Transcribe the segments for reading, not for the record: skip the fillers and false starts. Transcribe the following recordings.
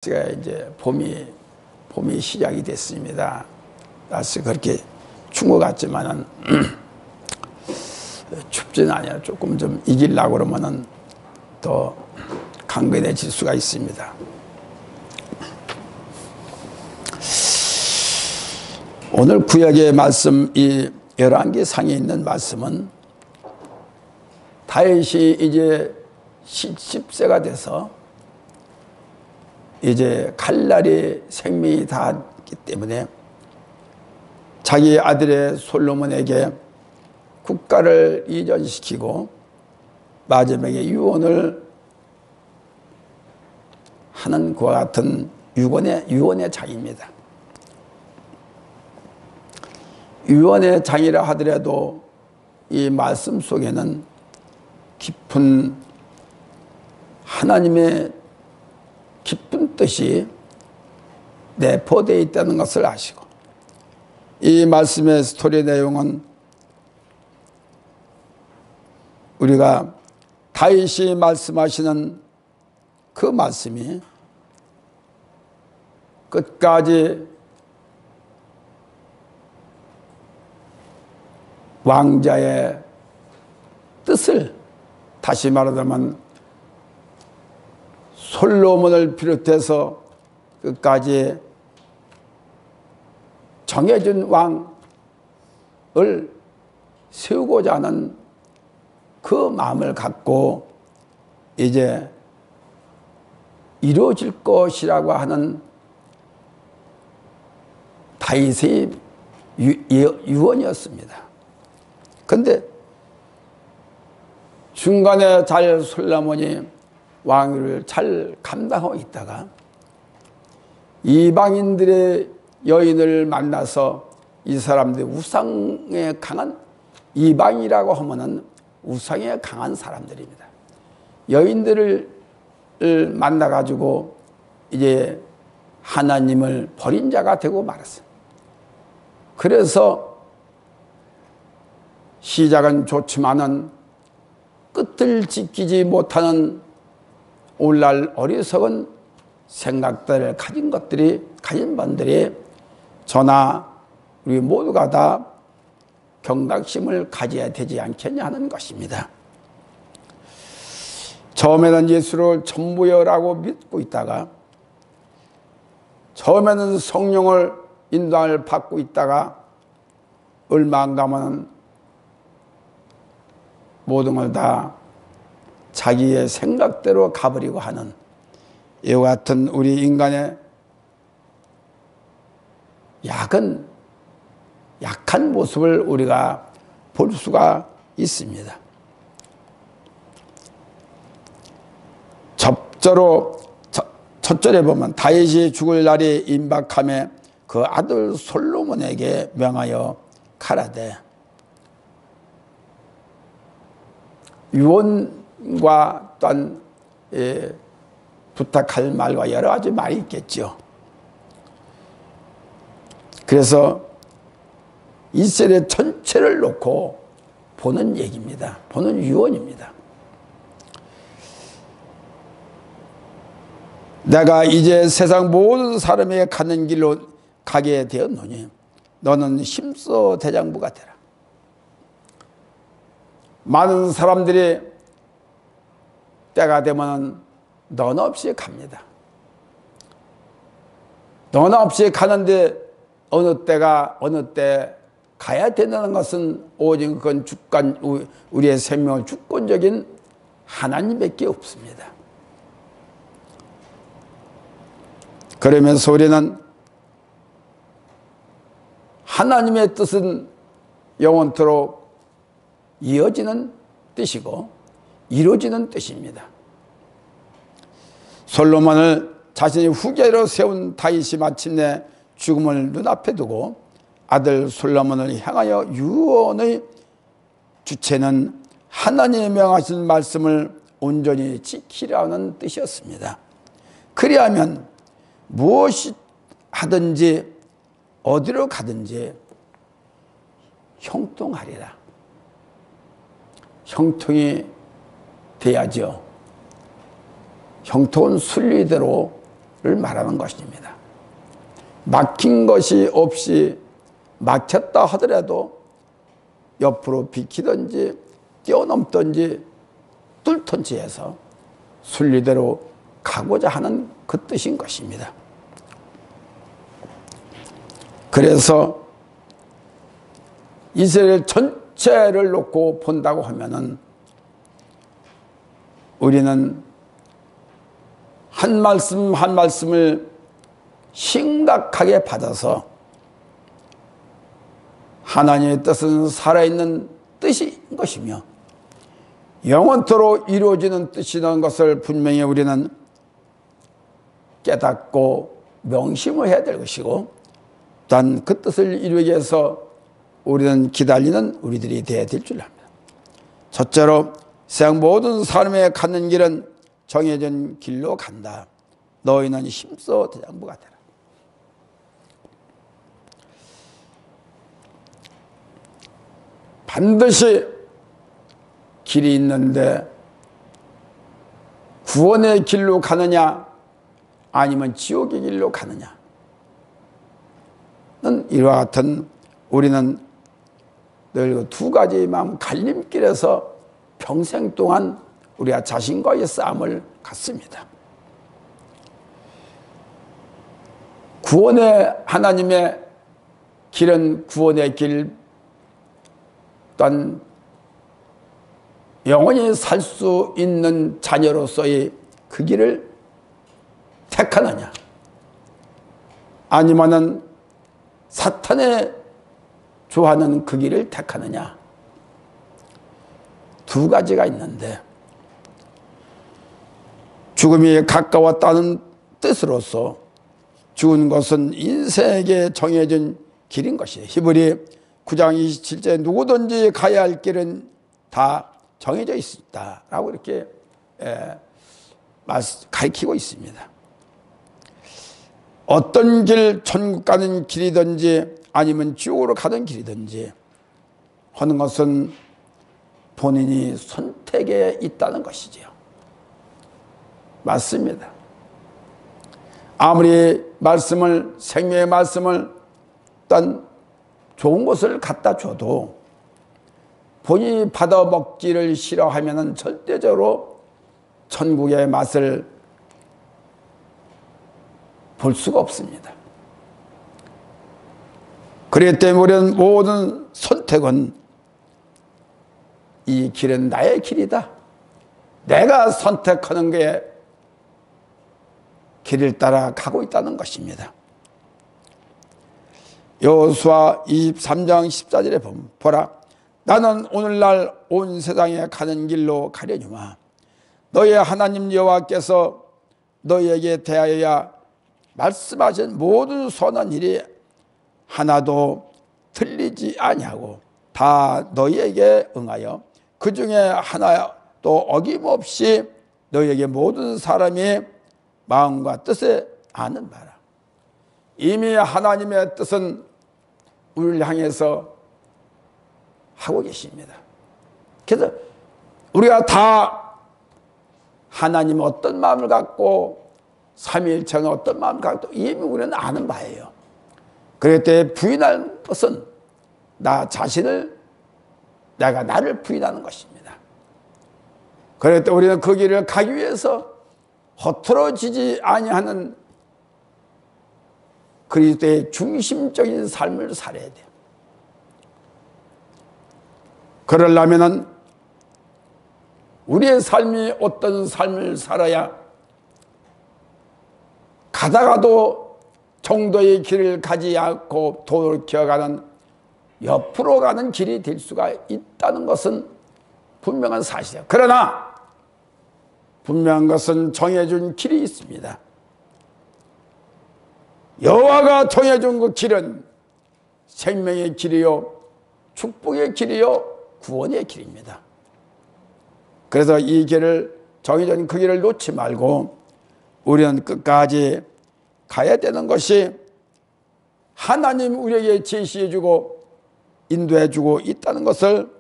제가 이제 봄이 시작이 됐습니다. 날씨 그렇게 추운 것 같지만은 춥지는 않아요. 조금 좀 이기려고 그러면은 더 강건해질 수가 있습니다. 오늘 구약의 말씀, 이 열왕기상에 있는 말씀은 다윗이 이제 10세가 돼서 이제 갈 날이 생명이 닿았기 때문에 자기 아들의 솔로몬에게 국가를 이전시키고 마지막에 유언을 하는 그와 같은 유언의 장입니다. 유언의 장이라 하더라도 이 말씀 속에는 깊은 하나님의 깊은 뜻이 내포되어 있다는 것을 아시고, 이 말씀의 스토리 내용은 우리가 다윗이 말씀하시는 그 말씀이 끝까지 왕자의 뜻을, 다시 말하자면 솔로몬을 비롯해서 끝까지 정해진 왕을 세우고자 하는 그 마음을 갖고 이제 이루어질 것이라고 하는 다윗의 유언이었습니다. 그런데 중간에 잘 솔로몬이 왕위를 잘 감당하고 있다가 이방인들의 여인을 만나서, 이 사람들이 우상에 강한, 이방이라고 하면은 우상에 강한 사람들입니다. 여인들을 만나가지고 이제 하나님을 버린 자가 되고 말았어요. 그래서 시작은 좋지만은 끝을 지키지 못하는 오늘날 어리석은 생각들을 가진 분들이 저나 우리 모두가 다 경각심을 가져야 되지 않겠냐 하는 것입니다. 처음에는 예수를 전부여라고 믿고 있다가, 처음에는 성령을 인도를 받고 있다가 얼마 안 가면 모든 걸 다 자기의 생각대로 가버리고 하는 이와 같은 우리 인간의 약한 모습을 우리가 볼 수가 있습니다. 첫절에 보면 다윗이 죽을 날이 임박함에 그 아들 솔로몬에게 명하여 가라되, 유언과 또한 부탁할 말과 여러 가지 말이 있겠죠. 그래서 이스라엘 전체를 놓고 보는 얘기입니다. 보는 유언입니다. 내가 이제 세상 모든 사람에게 가는 길로 가게 되었노니 너는 힘써 대장부가 되라. 많은 사람들이 때가 되면 넌 없이 갑니다. 넌 없이 가는데 어느 때 가야 된다는 것은 오직 그건 우리의 생명을 주권적인 하나님밖에 없습니다. 그러면서 우리는 하나님의 뜻은 영원토록 이어지는 뜻이고 이루어지는 뜻입니다. 솔로몬을 자신의 후계로 세운 다윗이 마침내 죽음을 눈앞에 두고 아들 솔로몬을 향하여 유언의 주체는 하나님의 명하신 말씀을 온전히 지키라는 뜻이었습니다. 그리하면 무엇이 하든지 어디로 가든지 형통하리라. 형통이 돼야죠. 형통은 순리대로 말하는 것입니다. 막힌 것이 없이 막혔다 하더라도 옆으로 비키든지 뛰어넘든지 뚫든지 해서 순리대로 가고자 하는 그 뜻인 것입니다. 그래서 이스라엘 전체를 놓고 본다고 하면은 우리는 한 말씀 한 말씀을 심각하게 받아서 하나님의 뜻은 살아있는 뜻인 것이며 영원토록 이루어지는 뜻이라는 것을 분명히 우리는 깨닫고 명심을 해야 될 것이고, 또한 그 뜻을 이루기 위해서 우리는 기다리는 우리들이 되어야 될 줄 압니다. 첫째로 세상 모든 사람의 가는 길은 정해진 길로 간다. 너희는 힘써 대장부가 되라. 반드시 길이 있는데 구원의 길로 가느냐 아니면 지옥의 길로 가느냐는 이와 같은 우리는 늘 두 가지 마음 갈림길에서 평생 동안 우리가 자신과의 싸움을 갖습니다. 구원의 하나님의 길은 구원의 길, 또한 영원히 살 수 있는 자녀로서의 그 길을 택하느냐 아니면은 사탄의 좋아하는 그 길을 택하느냐, 두 가지가 있는데 죽음이 가까웠다는 뜻으로서 죽은 것은 인생에게 정해진 길인 것이에요. 히브리 9장 27절에 누구든지 가야 할 길은 다 정해져 있다라고 이렇게 가르치고 있습니다. 어떤 길, 천국 가는 길이든지 아니면 지옥으로 가는 길이든지 하는 것은 본인이 선택에 있다는 것이지요. 맞습니다. 아무리 말씀을, 생명의 말씀을 어떤 좋은 것을 갖다 줘도 본인이 받아 먹기를 싫어하면 절대적으로 천국의 맛을 볼 수가 없습니다. 그렇기 때문에 우리는 모든 선택은 이 길은 나의 길이다. 내가 선택하는 게 길을 따라 가고 있다는 것입니다. 여호수아 23장 14절에 보면 보라, 나는 오늘날 온 세상에 가는 길로 가려니와 너의 하나님 여호와께서 너희에게 대하여 말씀하신 모든 선한 일이 하나도 틀리지 아니하고 다 너희에게 응하여 그 중에 하나도 어김없이 너희에게 모든 사람이 마음과 뜻에 아는 바라. 이미 하나님의 뜻은 우리를 향해서 하고 계십니다. 그래서 우리가 다 하나님 어떤 마음을 갖고 삼위일체는 어떤 마음을 갖고 이미 우리는 아는 바예요. 그럴 때 부인할 것은 나 자신을, 내가 나를 부인하는 것입니다. 그럴 때 우리는 그 길을 가기 위해서 허틀어지지 아니하는 그리스도의 중심적인 삶을 살아야 돼요. 그러려면은 우리의 삶이 어떤 삶을 살아야 가다가도 정도의 길을 가지 않고 돌이켜가는 옆으로 가는 길이 될 수가 있다는 것은 분명한 사실이에요. 그러나 분명한 것은 정해준 길이 있습니다. 여호와가 정해준 그 길은 생명의 길이요, 축복의 길이요, 구원의 길입니다. 그래서 이 길을, 정해진 그 길을 놓지 말고 우리는 끝까지 가야 되는 것이 하나님 우리에게 제시해주고 인도해주고 있다는 것을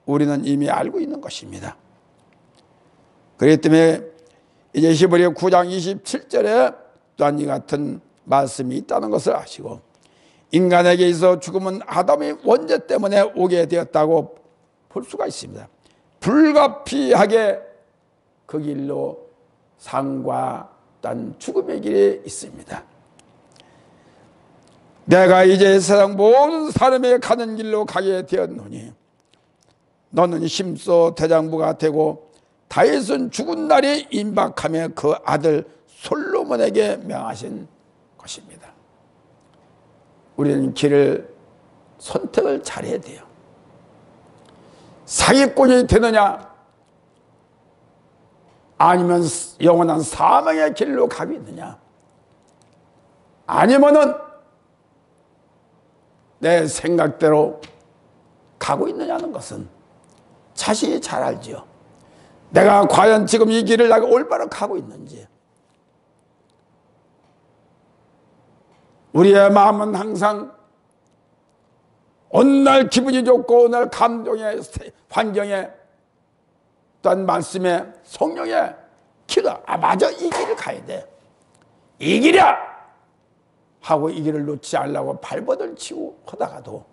우리는 이미 알고 있는 것입니다. 그렇기 때문에 이제 히브리 9장 27절에 또한 이 같은 말씀이 있다는 것을 아시고, 인간에게 있어 죽음은 아담의 원죄 때문에 오게 되었다고 볼 수가 있습니다. 불가피하게 그 길로 상과 또한 죽음의 길에 있습니다. 내가 이제 세상 모든 사람에게 가는 길로 가게 되었노니 너는 심소 대장부가 되고 다윗은 죽은 날이 임박하며 그 아들 솔로몬에게 명하신 것입니다. 우리는 길을 선택을 잘해야 돼요. 사기꾼이 되느냐 아니면 영원한 사망의 길로 가고 있느냐, 아니면은 내 생각대로 가고 있느냐는 것은 자신이 잘 알지요. 내가 과연 지금 이 길을 내가 올바로 가고 있는지. 우리의 마음은 항상 어느 날 기분이 좋고 어느 날 감동의 환경에 또한 말씀에 성령의 기가 맞아 이 길을 가야 돼, 이 길이야 하고 이 길을 놓지 않으려고 발버둥 치고 하다가도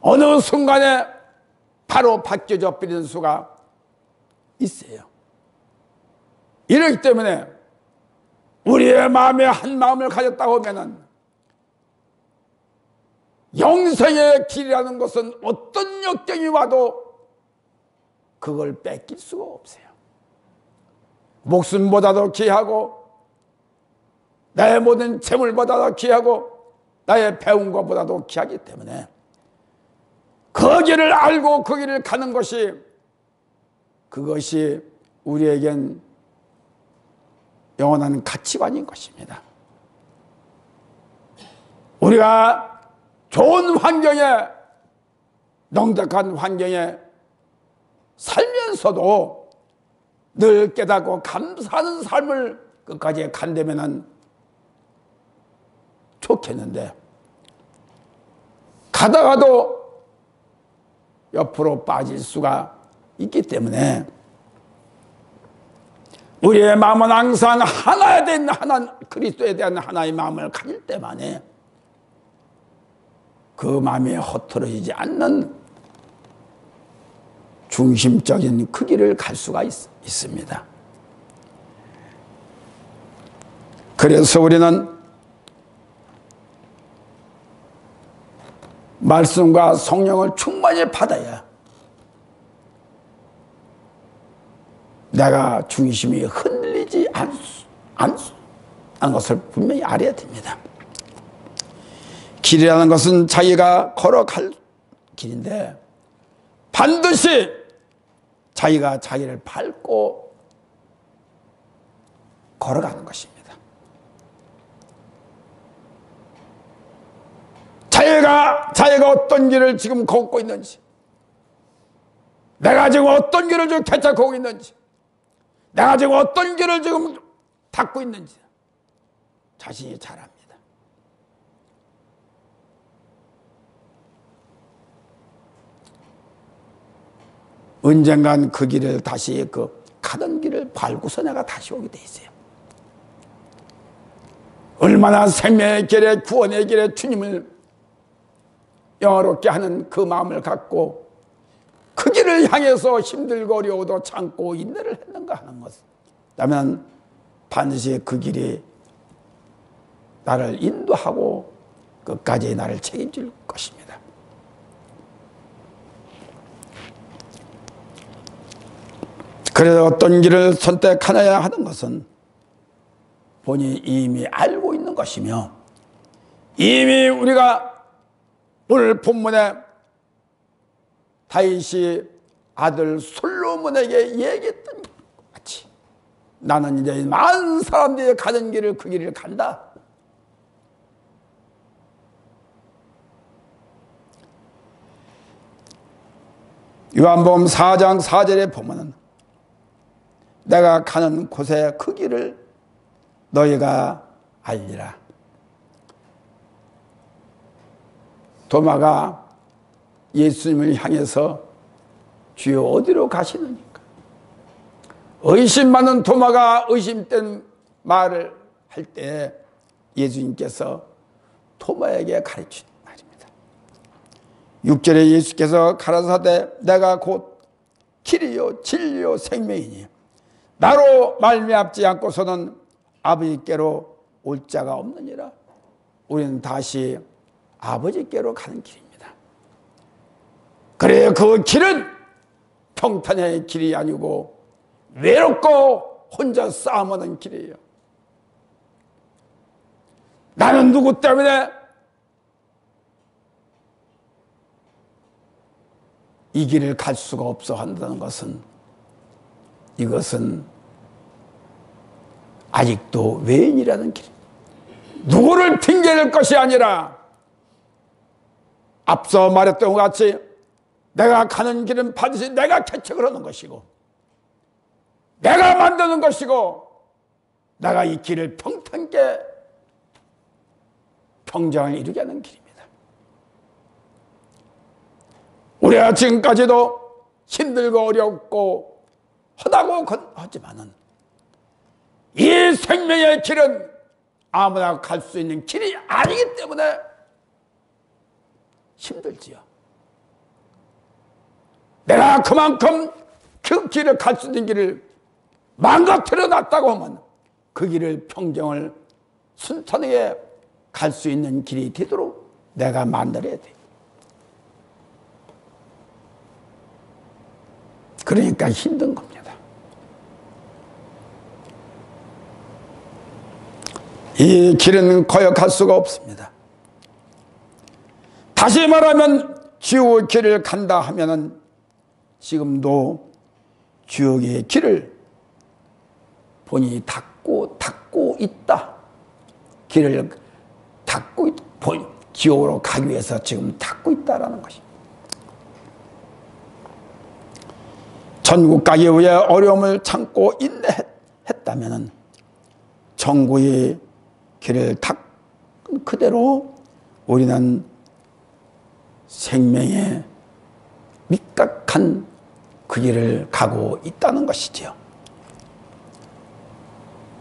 어느 순간에 바로 바뀌어져 버리는 수가 있어요. 이렇기 때문에 우리의 마음에 한 마음을 가졌다고 하면은 영생의 길이라는 것은 어떤 역경이 와도 그걸 뺏길 수가 없어요. 목숨보다도 귀하고 나의 모든 재물보다도 귀하고 나의 배운 것보다도 귀하기 때문에 그 길을 알고 그 길을 가는 것이, 그것이 우리에겐 영원한 가치관인 것입니다. 우리가 좋은 환경에, 넉넉한 환경에 살면서도 늘 깨닫고 감사하는 삶을 끝까지 간다면은 좋겠는데, 가다가도 옆으로 빠질 수가 있기 때문에 우리의 마음은 항상 하나에 대한 하나, 그리스도에 대한 하나의 마음을 가질 때만에 그 마음이 허털어지지 않는 중심적인 그 길을 갈 수가 있습니다. 그래서 우리는 말씀과 성령을 충만히 받아야 내가 중심이 흔들리지 않는 것을 분명히 알아야 됩니다. 길이라는 것은 자기가 걸어갈 길인데 반드시 자기가 자기를 밟고 걸어가는 것입니다. 자기가 어떤 길을 지금 걷고 있는지, 내가 지금 어떤 길을 지금 개척하고 있는지, 내가 지금 어떤 길을 지금 닦고 있는지 자신이 잘 압니다. 언젠간 그 길을 다시 가던 길을 밟고서 내가 다시 오게 돼 있어요. 얼마나 생명의 길에, 구원의 길에 주님을 영화롭게 하는 그 마음을 갖고 그 길을 향해서 힘들고 어려워도 참고 인내를 했는가 하는 것. 그러면 반드시 그 길이 나를 인도하고 끝까지 나를 책임질 것입니다. 그래서 어떤 길을 선택하여야 하는 것은 본인이 이미 알고 있는 것이며, 이미 우리가 오늘 본문에 다윗이 아들 솔로몬에게 얘기했던 것 같이 나는 이제 많은 사람들이 가는 길을 그 길을 간다. 요한복음 4장 4절에 보면은 내가 가는 곳에 그 길을 너희가 알리라. 도마가 예수님을 향해서 주여 어디로 가시느니까? 의심 많은 도마가 의심된 말을 할 때 예수님께서 토마에게 가르친 말입니다. 6절에 예수께서 가라사대 내가 곧 길이요 진리요 생명이니 나로 말미암지 않고서는 아버지께로 올 자가 없느니라. 우리는 다시 아버지께로 가는 길입니다. 그래요, 그 길은 평탄의 길이 아니고 외롭고 혼자 싸움하는 길이에요. 나는 누구 때문에 이 길을 갈 수가 없어 한다는 것은, 이것은 아직도 외인이라는 길, 누구를 핑계댈 것이 아니라 앞서 말했던 것 같이 내가 가는 길은 반드시 내가 개척을 하는 것이고 내가 만드는 것이고 내가 이 길을 평탄하게 평정을 이루게 하는 길입니다. 우리가 지금까지도 힘들고 어렵고 하다고 하지만은 이 생명의 길은 아무나 갈 수 있는 길이 아니기 때문에 힘들지요. 내가 그만큼 그 길을 갈 수 있는 길을 망가뜨려 놨다고 하면 그 길을 평정을 순탄하게 갈 수 있는 길이 되도록 내가 만들어야 돼. 그러니까 힘든 겁니다. 이 길은 거역할 수가 없습니다. 다시 말하면 지옥의 길을 간다 하면은 지금도 지옥의 길을 본인이 닫고 있다. 길을 닫고 지옥으로 가기 위해서 지금 닫고 있다라는 것입니다. 천국 가기 위해 어려움을 참고 인내했다면은 천국의 길을 닫은 그대로 우리는 생명의 밑각한 그 길을 가고 있다는 것이지요.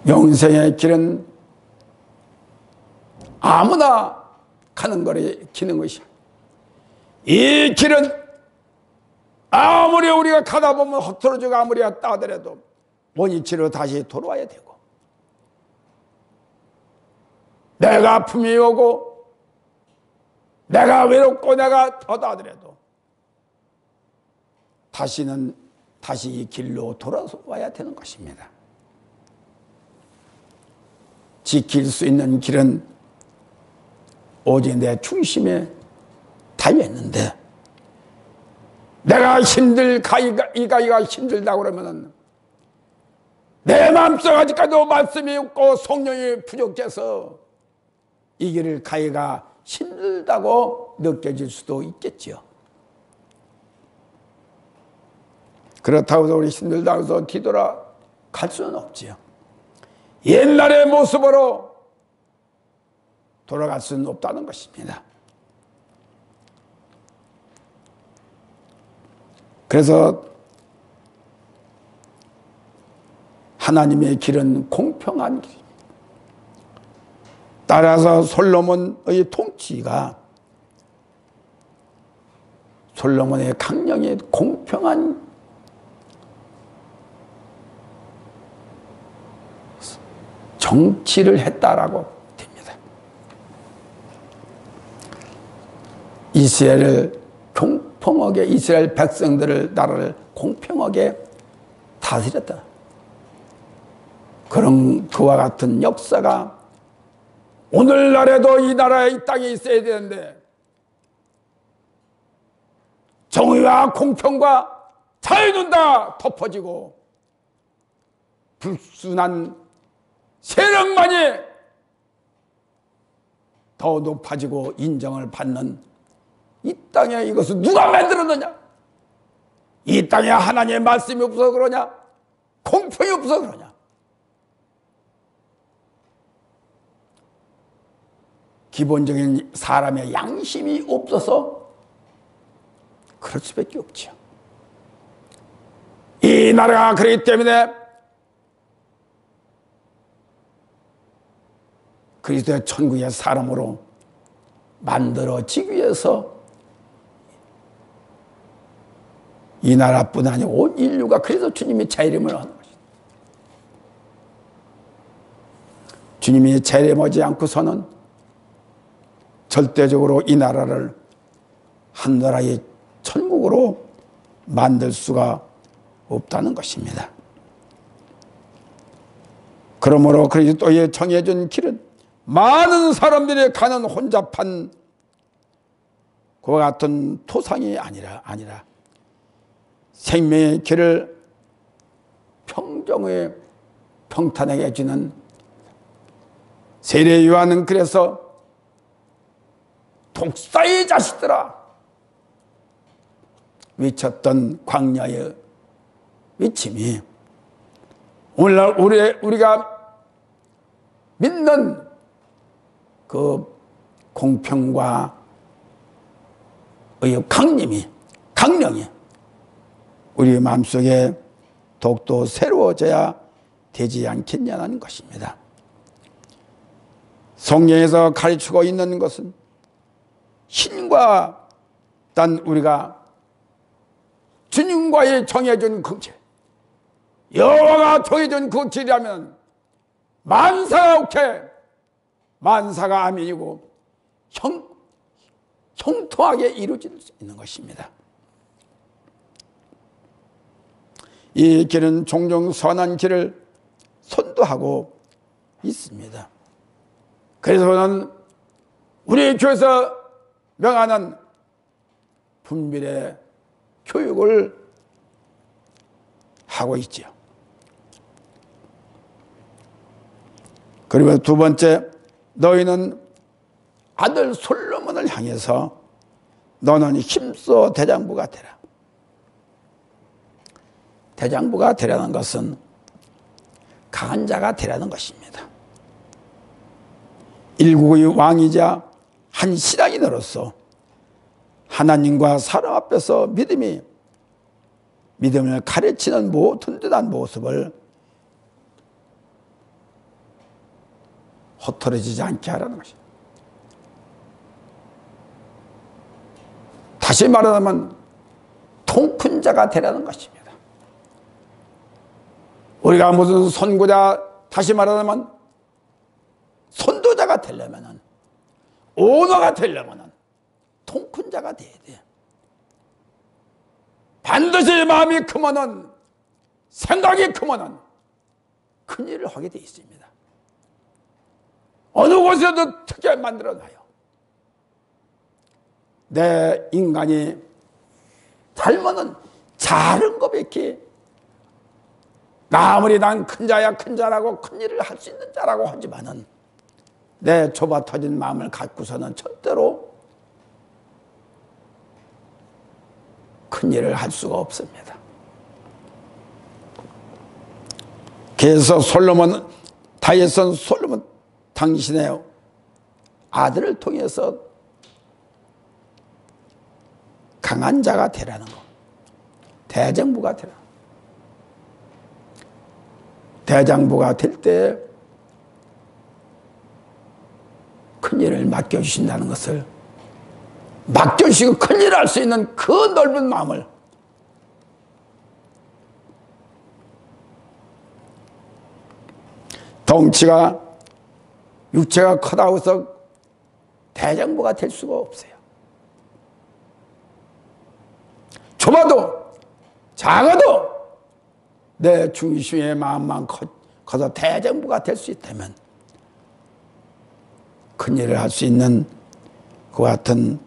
영생의 길은 아무나 가는 거리 기는 것이야. 이 길은 아무리 우리가 가다 보면 헛떨어지고 아무리 했다 하더라도 원위치로 다시 돌아와야 되고, 내가 아픔이 오고 내가 외롭고 내가 하다 하더라도 다시 이 길로 돌아와야 되는 것입니다. 지킬 수 있는 길은 오직 내 중심에 달려있는데, 내가 이가이가 힘들다고 그러면은 내 마음속 아직까지도 말씀이 없고 성령이 부족해서 이 길을 가기가 힘들다고 느껴질 수도 있겠지요. 그렇다고 해서 우리 힘들다고 해서 뒤돌아갈 수는 없지요. 옛날의 모습으로 돌아갈 수는 없다는 것입니다. 그래서 하나님의 길은 공평한 길입니다. 따라서 솔로몬의 통치가, 솔로몬의 강령이 공평한 정치를 했다라고 됩니다. 이스라엘 백성들을, 나라를 공평하게 다스렸다. 그런 그와 같은 역사가 오늘날에도 이 나라에, 이 땅에 있어야 되는데, 정의와 공평과 자유는 다 덮어지고 불순한 세력만이 더 높아지고 인정을 받는 이 땅에 이것을 누가 만들었느냐? 이 땅에 하나님의 말씀이 없어서 그러냐? 공평이 없어서 그러냐? 기본적인 사람의 양심이 없어서 그럴 수밖에 없죠. 이 나라가 그렇기 때문에 그리스도의 천국의 사람으로 만들어지기 위해서 이 나라뿐 아니고 온 인류가 그래서 주님이 재림을 하는 것입니다. 주님이 재림하지 않고서는 절대적으로 이 나라를 한 나라의 천국으로 만들 수가 없다는 것입니다. 그러므로 그리스도의 정해진 길은 많은 사람들이 가는 혼잡한 그와 같은 토상이 아니라 생명의 길을 평정의 평탄하게 해주는 세례 요한은 그래서 독사의 자식들아 외쳤던 광야의 외침이 오늘날 우리가 믿는 그 공평과 의 강령이 우리 마음속에 더욱더 새로워져야 되지 않겠냐는 것입니다. 성경에서 가르치고 있는 것은 신과 단 우리가 주님과의 정해진 그 길, 여호와가 정해진 그 길이라면 만사가 오케이, 만사가 아멘이고 형통하게 이루어질 수 있는 것입니다. 이 길은 종종 선한 길을 선도하고 있습니다. 그래서 저는 우리 교회에서 명하는 분별의 교육을 하고 있지요. 그리고 두 번째, 너희는 아들 솔로몬을 향해서 너는 힘써 대장부가 되라. 대장부가 되라는 것은 강한 자가 되라는 것입니다. 일국의 왕이자 한 신앙인으로서 하나님과 사람 앞에서 믿음을 가르치는 든든한 모습을 허털어지지 않게 하라는 것입니다. 다시 말하면 통큰 자가 되라는 것입니다. 우리가 무슨 선구자, 다시 말하면 선도자가 되려면, 오너가 되려면 통큰 자가 돼야 돼. 반드시 마음이 크면은, 생각이 크면은 큰 일을 하게 돼 있습니다. 어느 곳에도 특별히 만들어놔요. 내 인간이 잘못은 작은 것밖에, 아무리 난 큰 자야 큰 자라고 큰 일을 할 수 있는 자라고 하지만은 내 좁아 터진 마음을 갖고서는 절대로 큰 일을 할 수가 없습니다. 그래서 다윗은 솔로몬 당신의 아들을 통해서 강한 자가 되라는 것, 대장부가 되라. 대장부가 될 때 큰일을 맡겨주신다는 것을, 맡겨주시고 큰일을 할 수 있는 그 넓은 마음을 덩치가 육체가 크다고 해서 대장부가 될 수가 없어요. 좁아도 작아도 내 중심의 마음만 커서 대장부가 될 수 있다면 큰일을 할 수 있는 그와 같은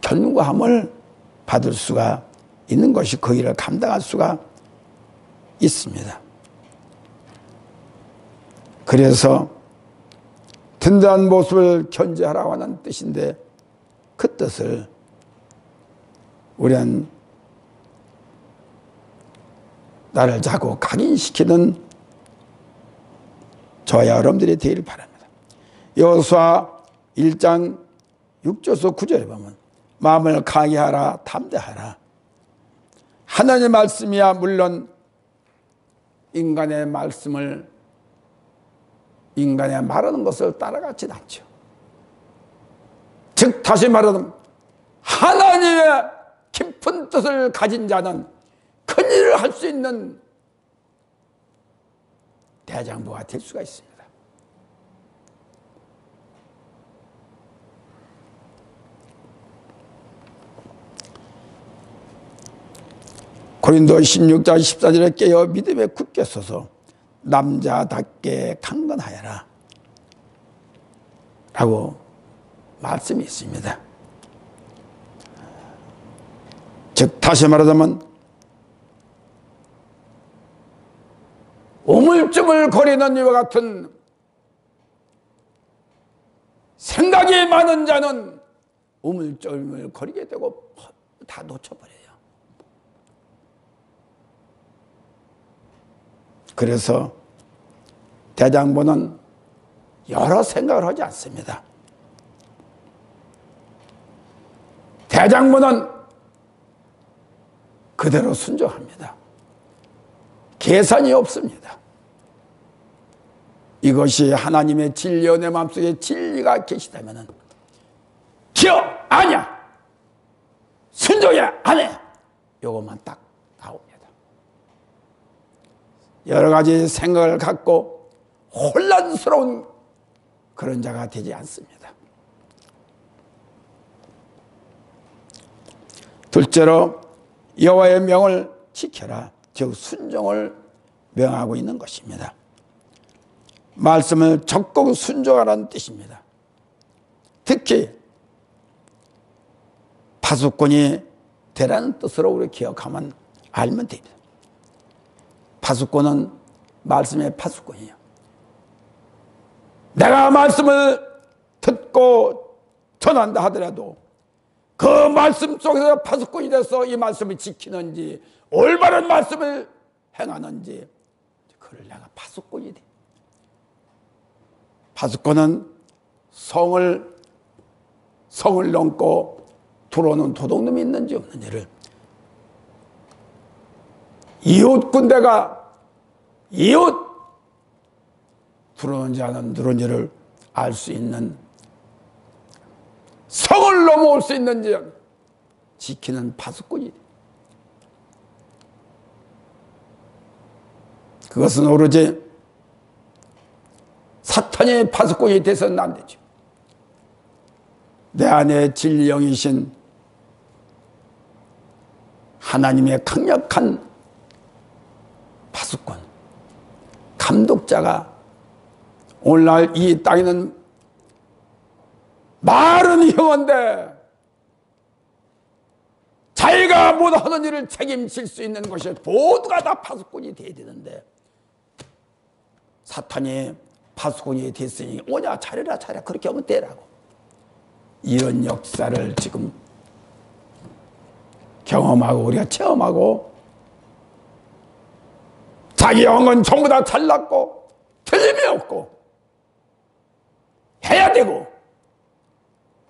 견고함을 받을 수가 있는 것이, 그 일을 감당할 수가 있습니다. 그래서 든든한 모습을 견지하라고 하는 뜻인데, 그 뜻을 우리는 나를 자꾸 각인시키는 저와 여러분들이 되기를 바랍니다. 여호수아 1장 6절에서 9절에 보면 마음을 강하게 하라, 담대하라. 하나님의 말씀이야 물론 인간의 말씀을 인간의 말하는 것을 따라가진 않죠. 즉 다시 말하면 하나님의 깊은 뜻을 가진 자는 큰 일을 할 수 있는 대장부가 될 수가 있습니다. 고린도 16장 14절에 깨어 믿음에 굳게 서서 남자답게 강건하여라 라고 말씀이 있습니다. 즉 다시 말하자면 우물쭈물 거리는 이와 같은 생각이 많은 자는 우물쭈물 거리게 되고 다 놓쳐버려요. 그래서 대장부는 여러 생각을 하지 않습니다. 대장부는 그대로 순종합니다. 계산이 없습니다. 이것이 하나님의 진리여 내 마음속에 진리가 계시다면 기어 아니야 순종해 안해 요것만 딱 나옵니다. 여러 가지 생각을 갖고 혼란스러운 그런 자가 되지 않습니다. 둘째로 여호와의 명을 지켜라, 즉 순종을 명하고 있는 것입니다. 말씀을 적극 순종하라는 뜻입니다. 특히 파수꾼이 되라는 뜻으로 우리 기억하면 알면 됩니다. 파수꾼은 말씀의 파수꾼이에요. 내가 말씀을 듣고 전한다 하더라도 그 말씀 속에서 파수꾼이 돼서 이 말씀을 지키는지 올바른 말씀을 행하는지 그걸 내가 파수꾼이 돼. 파수꾼은 성을 넘고 들어오는 도둑놈이 있는지 없는지를 이웃 군대가 이웃 들어오는지 안 들어오는지를 알 수 있는 성을 넘어올 수 있는지 지키는 파수꾼이 그것은 오로지 사탄이 파수꾼이 돼서는 안 되죠. 내 안에 진리영이신 하나님의 강력한 파수꾼, 감독자가 오늘날 이 땅에는 말은 형한데 자기가 못하는 일을 책임질 수 있는 것이 모두가 다 파수꾼이 돼야 되는데 사탄이 파수꾼이 됐으니 오냐 잘해라 그렇게 하면 되라고 이런 역사를 지금 경험하고 우리가 체험하고 자기 영은 전부 다 잘났고 틀림이 없고 해야 되고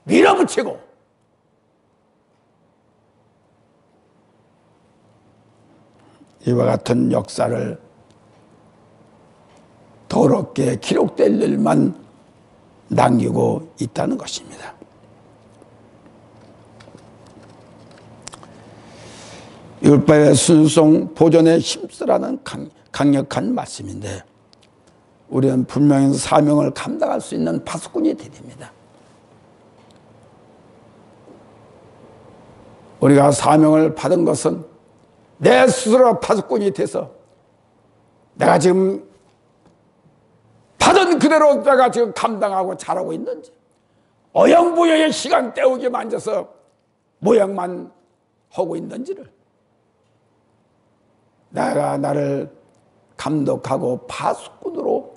밀어붙이고 이와 같은 역사를 더럽게 기록될 일만 남기고 있다는 것입니다. 율법의 순종 보존에 힘쓰라는 강력한 말씀인데 우리는 분명히 사명을 감당할 수 있는 파수꾼이 되야 됩니다. 우리가 사명을 받은 것은 내 스스로 파수꾼이 돼서 내가 지금 받은 그대로 내가 지금 감당하고 잘하고 있는지 어영부영의 시간 때우기만 앉아서 모양만 하고 있는지를 내가 나를 감독하고 파수꾼으로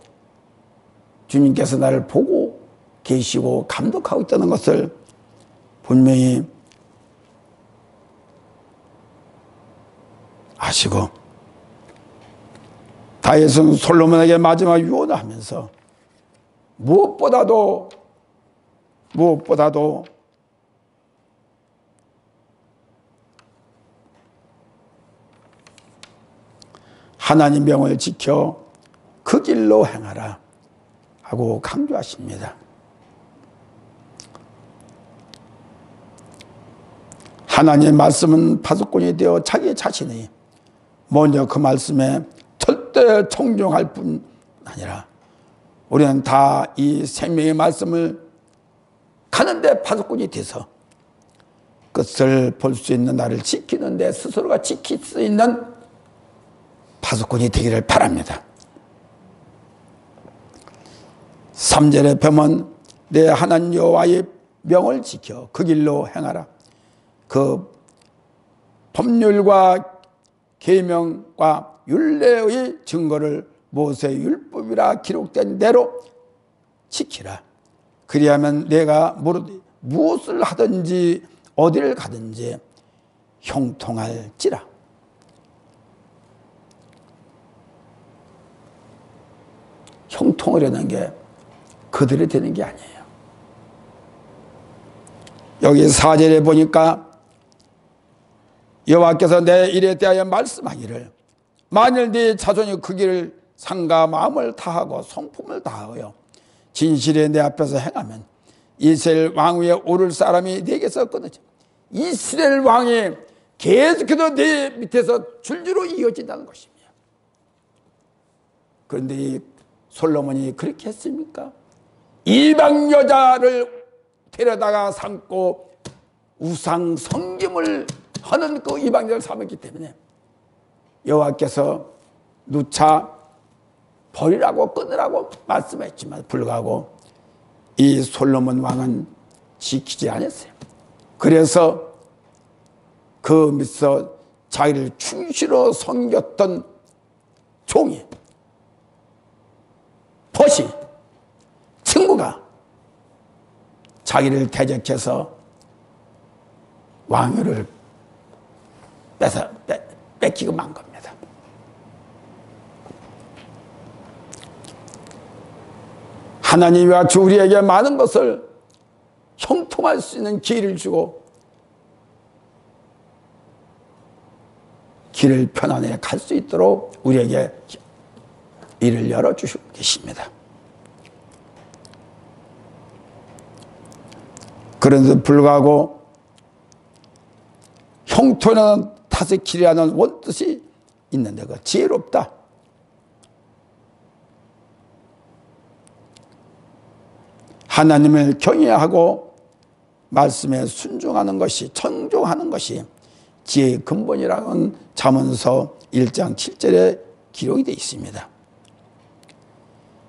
주님께서 나를 보고 계시고 감독하고 있다는 것을 분명히 아시고 다윗은 솔로몬에게 마지막 유언을 하면서 무엇보다도 하나님 명을 지켜 그 길로 행하라. 하고 강조하십니다. 하나님의 말씀은 파수꾼이 되어 자기 자신이 먼저 그 말씀에 절대 청종할 뿐 아니라 우리는 다 이 생명의 말씀을 가는데 파수꾼이 돼서 끝을 볼 수 있는 나를 지키는데 스스로가 지킬 수 있는 파수꾼이 되기를 바랍니다. 3절에 보면 내 하나님 여호와의 명을 지켜 그 길로 행하라. 그 법률과 계명과 율례의 증거를 모세의 율법이라 기록된 대로 지키라. 그리하면 내가 무엇을 하든지 어디를 가든지 형통할지라. 형통하려는 게 그들이 되는 게 아니에요. 여기 4절에 보니까 여호와께서 내 일에 대하여 말씀하기를 만일 네 자손이 그 길을 상과 마음을 다하고 성품을 다하여 진실에 내 앞에서 행하면 이스라엘 왕 위에 오를 사람이 네게서 끊어져. 이스라엘 왕이 계속해서 네 밑에서 줄줄로 이어진다는 것입니다. 그런데 이 솔로몬이 그렇게 했습니까? 이방 여자를 데려다가 삼고 우상 섬김을 하는 그 이방 여자를 삼았기 때문에 여호와께서 누차 버리라고 끊으라고 말씀했지만 불구하고 이 솔로몬 왕은 지키지 않았어요. 그래서 그 밑에서 자기를 충실로 섬겼던 종이 벗이 친구가 자기를 대적해서 왕위를 뺏기고 만 겁니다. 하나님이 같이 우리에게 많은 것을 형통할 수 있는 기회를 주고 길을 편안하게 갈 수 있도록 우리에게 일을 열어주시고 계십니다. 그런데도 불구하고 형통하는 다스키려는 원뜻이 있는데 그 지혜롭다. 하나님을 경외하고 말씀에 순종하는 것이 청종하는 것이 지혜의 근본이라는 잠언서 1장 7절에 기록이 되어 있습니다.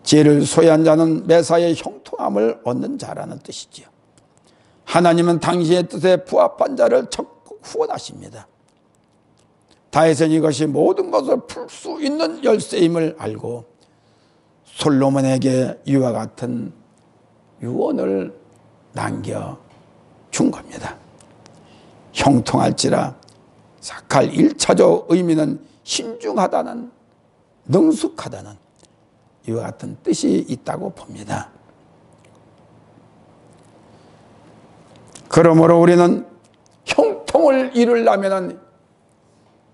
지혜를 소유한 자는 매사에 형통함을 얻는 자라는 뜻이지요. 하나님은 당신의 뜻에 부합한 자를 적극 후원하십니다. 다윗은 이것이 모든 것을 풀 수 있는 열쇠임을 알고 솔로몬에게 이와 같은 유언을 남겨준 겁니다. 형통할지라 사칼 1차적 의미는 신중하다는, 능숙하다는 이와 같은 뜻이 있다고 봅니다. 그러므로 우리는 형통을 이루려면,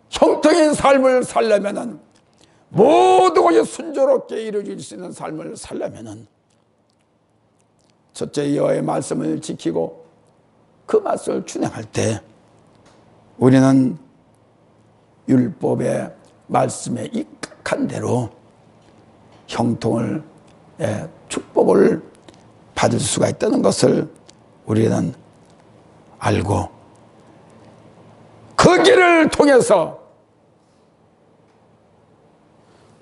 형통인 삶을 살려면, 모든 것이 순조롭게 이루어질 수 있는 삶을 살려면 첫째 여호와의 말씀을 지키고 그 말씀을 준행할 때 우리는 율법의 말씀에 입각한 대로 형통을, 축복을 받을 수가 있다는 것을 우리는 알고 그 길을 통해서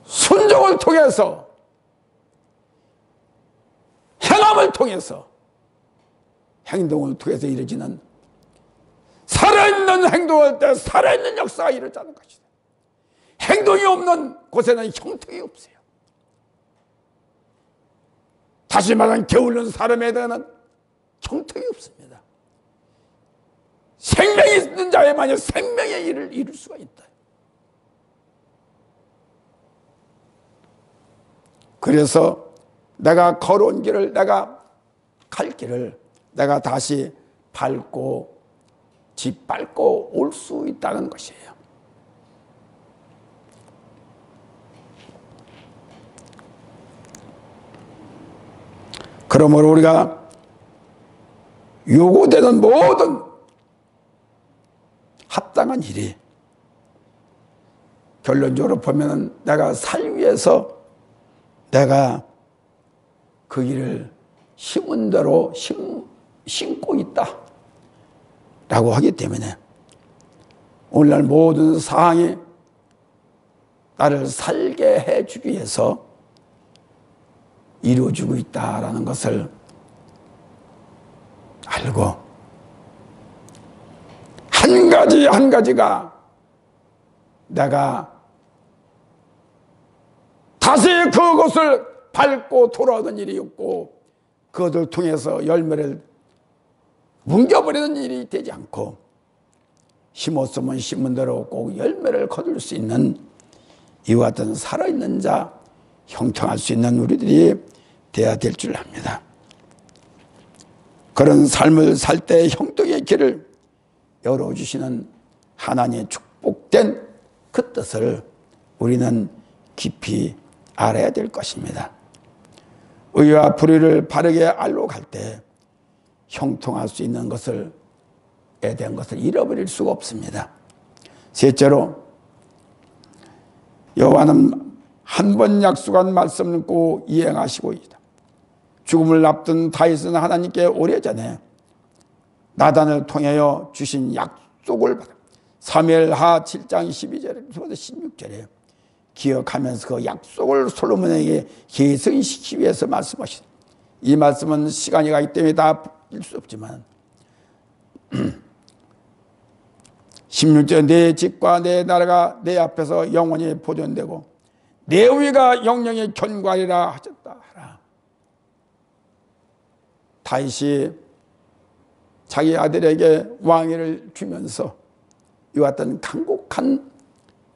순종을 통해서 행함을 통해서 행동을 통해서 이루어지는 살아있는 행동할 때 살아있는 역사가 이루어지는 것이다. 행동이 없는 곳에는 형통이 없어요. 다시 말하면 게으른 사람에 대한 형통이 없습니다. 생명이 있는 자에만이 생명의 일을 이룰 수가 있다. 그래서 내가 걸어온 길을, 내가 갈 길을 내가 다시 밟고 짓밟고 올 수 있다는 것이에요. 그러므로 우리가 요구되는 모든 합당한 일이 결론적으로 보면은 내가 살기 위해서 내가 그 일을 심은 대로 심고 있다 라고 하기 때문에 오늘날 모든 사항이 나를 살게 해주기 위해서 이루어지고 있다라는 것을 알고 한 가지 한 가지가 내가 다시 그것을 밟고 돌아오는 일이 없고 그것을 통해서 열매를 뭉겨버리는 일이 되지 않고 심었으면 심은 대로 꼭 열매를 거둘 수 있는 이와 같은 살아있는 자, 형통할 수 있는 우리들이 되어야 될 줄 압니다. 그런 삶을 살 때 형통의 길을 열어주시는 하나님의 축복된 그 뜻을 우리는 깊이 알아야 될 것입니다. 의와 불의를 바르게 알고 갈 때 형통할 수 있는 것을 대한 것을 잃어버릴 수가 없습니다. 셋째로 여호와는 한 번 약속한 말씀을 꼭 이행하시고 있다. 죽음을 앞둔 다윗은 하나님께 오래전에 나단을 통하여 주신 약속을 받아 사무엘하 7장 12절에서 16절에 기억하면서 그 약속을 솔로몬에게 계승시키기 위해서 말씀하시다. 이 말씀은 시간이 가기 때문에 다 읽을 수 없지만 16절 내 집과 내 나라가 내 앞에서 영원히 보존되고 내 위가 영영히 견고하리라 하셨다. 다윗이 자기 아들에게 왕위를 주면서 이와 같은 간곡한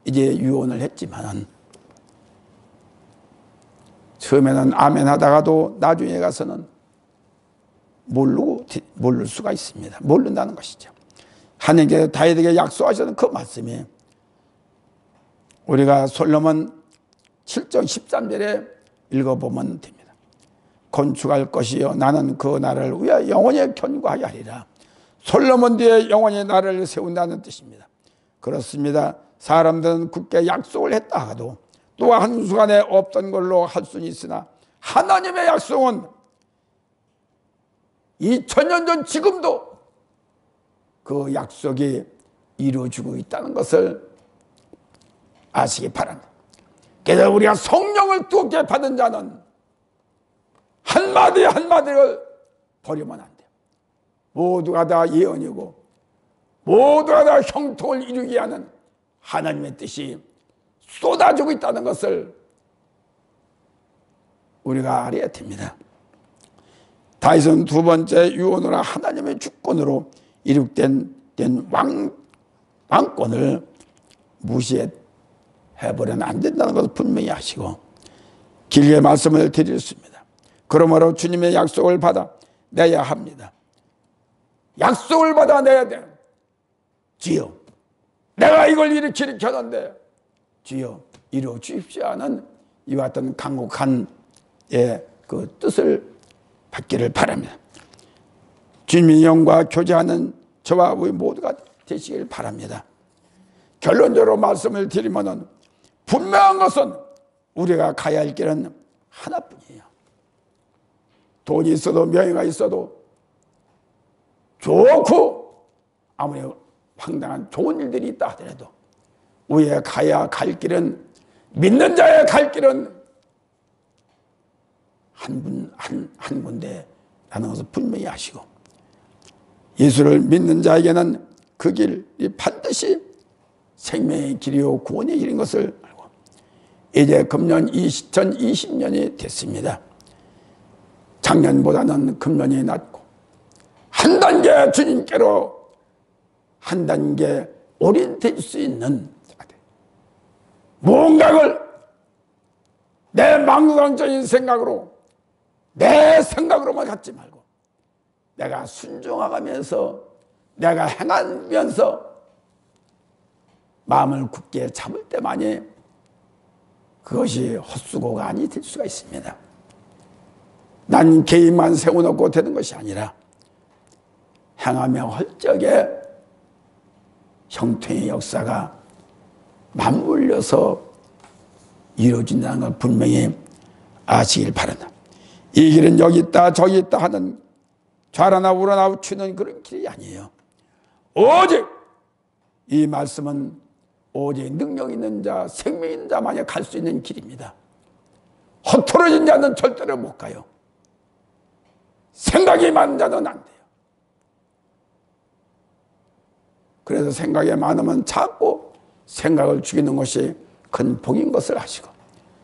이제 유언을 했지만은 처음에는 아멘 하다가도 나중에 가서는 모를 수가 있습니다. 모른다는 것이죠. 하나님께서 다윗에게 약속하셨던 그 말씀이 우리가 솔로몬 7장 13절에 읽어보면 됩니다. 건축할 것이요 나는 그 나라를 위하여 영원히 견고하게 하리라. 솔로몬 뒤에 영원히 나라를 세운다는 뜻입니다. 그렇습니다. 사람들은 굳게 약속을 했다 하도 또 한순간에 없던 걸로 할 수는 있으나 하나님의 약속은 2000년 전 지금도 그 약속이 이루어지고 있다는 것을 아시기 바랍니다. 그래서 우리가 성령을 두렵게 받은 자는 한마디 한마디를 버리면 안 돼요. 모두가 다 예언이고 모두가 다 형통을 이루게 하는 하나님의 뜻이 쏟아지고 있다는 것을 우리가 알아야 됩니다. 다윗은 두 번째 유언으로 하나님의 주권으로 이룩된 왕권을 무시해버려는 안 된다는 것을 분명히 하시고 길게 말씀을 드렸습니다. 그러므로 주님의 약속을 받아내야 합니다. 약속을 받아내야 돼요. 주여 내가 이걸 이렇게 하는데 주여 이루어 주십시오 하는 이와 같은 간곡한 그 뜻을 받기를 바랍니다. 주님의 영과 교제하는 저와 우리 모두가 되시길 바랍니다. 결론적으로 말씀을 드리면 분명한 것은 우리가 가야 할 길은 하나뿐이에요. 돈이 있어도 명예가 있어도 좋고 아무리 황당한 좋은 일들이 있다 하더라도 우리가 가야 갈 길은 믿는 자의 갈 길은 한 군데라는 것을 분명히 아시고 예수를 믿는 자에게는 그 길이 반드시 생명의 길이요 구원의 길인 것을 알고 이제 금년 2020년이 됐습니다. 작년보다는 금년이 낮고 한 단계 주님께로 한 단계 올인될 수 있는 무언가를 내 망상적인 생각으로 내 생각으로만 갖지 말고 내가 순종하면서 내가 행하면서 마음을 굳게 잡을 때만이 그것이 헛수고가 아니 될 수가 있습니다. 난 계획만 세워놓고 되는 것이 아니라 행하며 헐적에 형통의 역사가 맞물려서 이루어진다는 걸 분명히 아시길 바란다. 이 길은 여기 있다 저기 있다 하는 좌라나 우라나 치는 그런 길이 아니에요. 오직 이 말씀은 오직 능력 있는 자, 생명 있는 자만이 갈 수 있는 길입니다. 허투루진 자는 절대로 못 가요. 생각이 많은 자는 안 돼요. 그래서 생각이 많으면 자꾸 생각을 죽이는 것이 큰 복인 것을 아시고,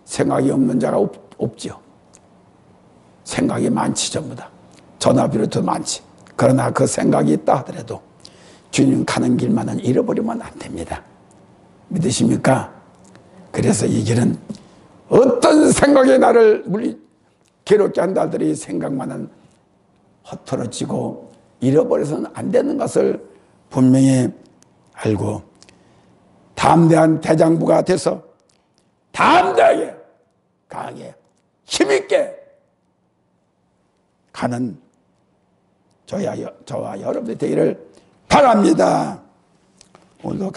생각이 없는 자가 없지요. 생각이 많지 전부 다. 전화 비롯해서 많지. 그러나 그 생각이 있다 하더라도 주님 가는 길만은 잃어버리면 안 됩니다. 믿으십니까? 그래서 이 길은 어떤 생각이 나를 괴롭게 한다 하더라도 이 생각만은 허털어지고 잃어버려서는 안 되는 것을 분명히 알고 담대한 대장부가 돼서 담대하게 강하게 힘있게 가는 저와 여러분들이 되기를 바랍니다. 오늘도